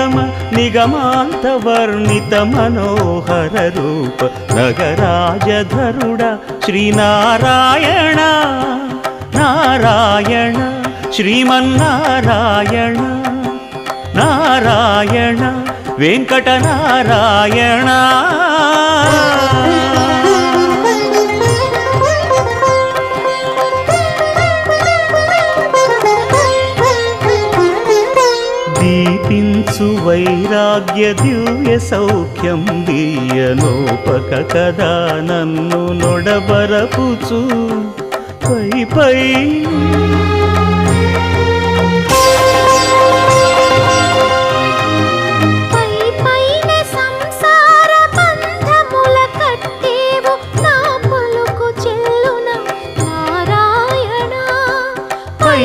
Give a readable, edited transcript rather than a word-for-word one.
నిగమ నిగమాంతవర్ణిత మనోహర రూప నగరాజధరుడ శ్రీనారాయణ నారాయణ శ్రీమన్నారాయణ నారాయణ వెంకటనారాయణ. దీపించు వైరాగ్య దివ్య సౌఖ్యం దీయనోపక కదా నన్ను నొడబరపుచు పై పై